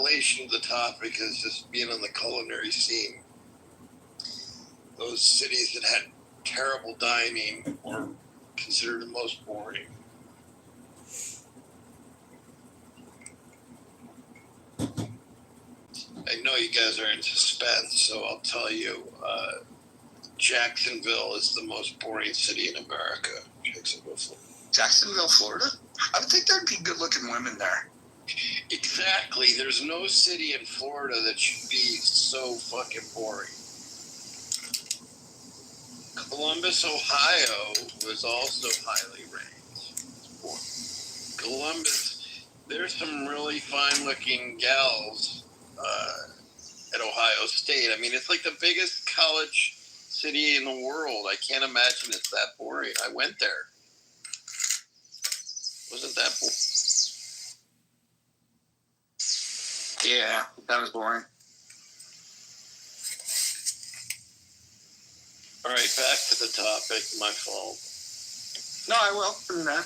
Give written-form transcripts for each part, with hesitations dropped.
relation to the topic is just being on the culinary scene. Those cities that had terrible dining were considered the most boring. I know you guys are in suspense, so I'll tell you, Jacksonville is the most boring city in America. Jacksonville, Florida? I would think there'd be good-looking women there. Exactly. There's no city in Florida that should be so fucking boring. Columbus, Ohio was also highly ranked. Columbus, there's some really fine-looking gals at Ohio State. I mean, it's like the biggest college city in the world. I can't imagine it's that boring. I went there. Wasn't that boring? Yeah, that was boring. All right, back to the topic. My fault. No, I welcome that.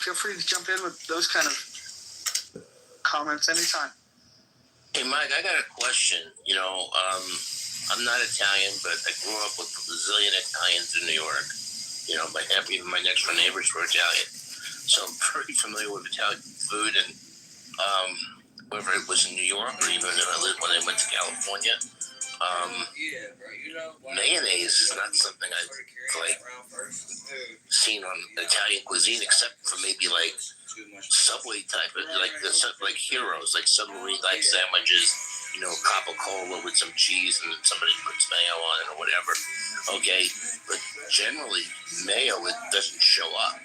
Feel free to jump in with those kind of comments anytime. Hey, Mike, I got a question. You know, I'm not Italian, but I grew up with a bazillion Italians in New York. You know, even my next door neighbors were Italian. So I'm pretty familiar with Italian food, and whether it was in New York or even when I went to California, mayonnaise is not something I've seen on Italian cuisine, except for maybe like Subway type, like heroes, like submarine like sandwiches, you know, Coca-Cola with some cheese and then somebody puts mayo on it or whatever. Okay, but generally mayo, it doesn't show up.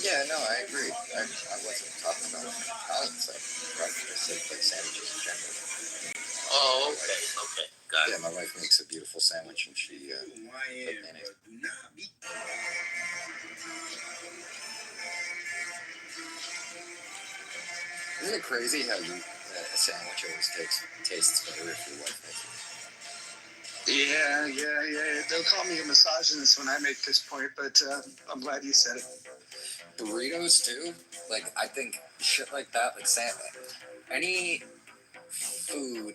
Yeah, no, I agree. I wasn't talking about Italian stuff, right? I said like sandwiches in general. Oh, okay, got it. Yeah, my wife makes a beautiful sandwich and she put mayonnaise. Isn't it crazy how a sandwich always tastes better if your wife makes it? Yeah. They'll call me a misogynist when I make this point, but I'm glad you said it. Burritos too. Like I think shit like that, like any food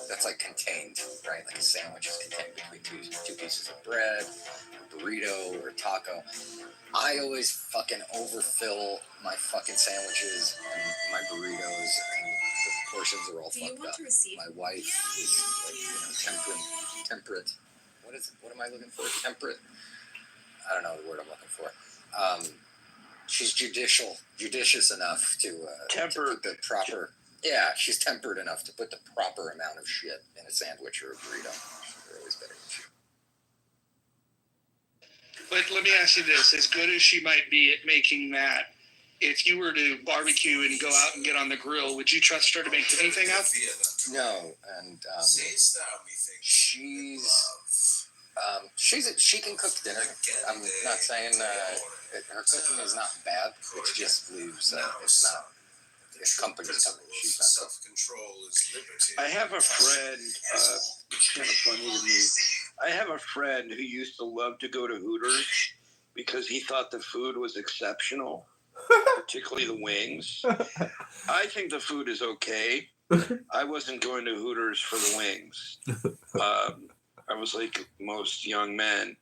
that's like contained, right? Like a sandwich is contained between two pieces of bread, a burrito or a taco. I always fucking overfill my fucking sandwiches and my burritos, and the portions are all fucked up. My wife is like, temperate. What am I looking for? Temperate. I don't know the word I'm looking for. She's judicious enough to put the proper. Yeah, she's tempered enough to put the proper amount of shit in a sandwich or a burrito. They're always better than shit. But let me ask you this: as good as she might be at making that, if you were to barbecue and go out and get on the grill, would you trust her to make anything up? No, and she can cook dinner. I'm not saying her cooking is not bad. It's just leaves. It's not. If company's coming, she's not. Self-control is liberty. I have a friend. It's kind of funny to me. I have a friend who used to love to go to Hooters because he thought the food was exceptional, particularly the wings. I think the food is okay. I wasn't going to Hooters for the wings. I was like most young men.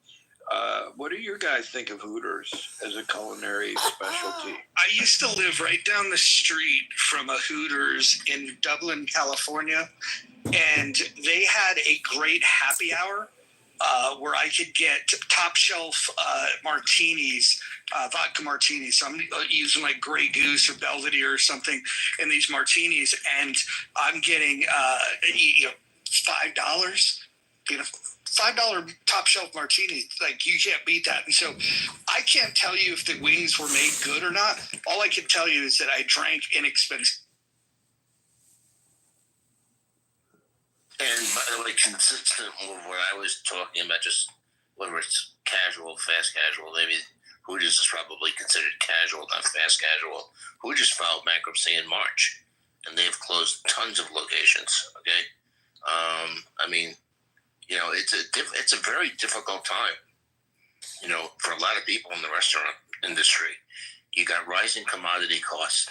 What do you guys think of Hooters as a culinary specialty? I used to live right down the street from a Hooters in Dublin, California, and they had a great happy hour where I could get top shelf martinis, vodka martinis. So I'm using like Grey Goose or Belvedere or something in these martinis, and I'm getting $5. $5 top shelf martini, like you can't beat that. And so I can't tell you if the wings were made good or not. All I can tell you is that I drank inexpensive. And by the way, consistent with what I was talking about, just whether it's casual, fast casual, maybe Hooters is probably considered casual, not fast casual. Hooters filed bankruptcy in March, and they've closed tons of locations. Okay, I mean, you know, it's a very difficult time, you know, for a lot of people in the restaurant industry. You got rising commodity costs.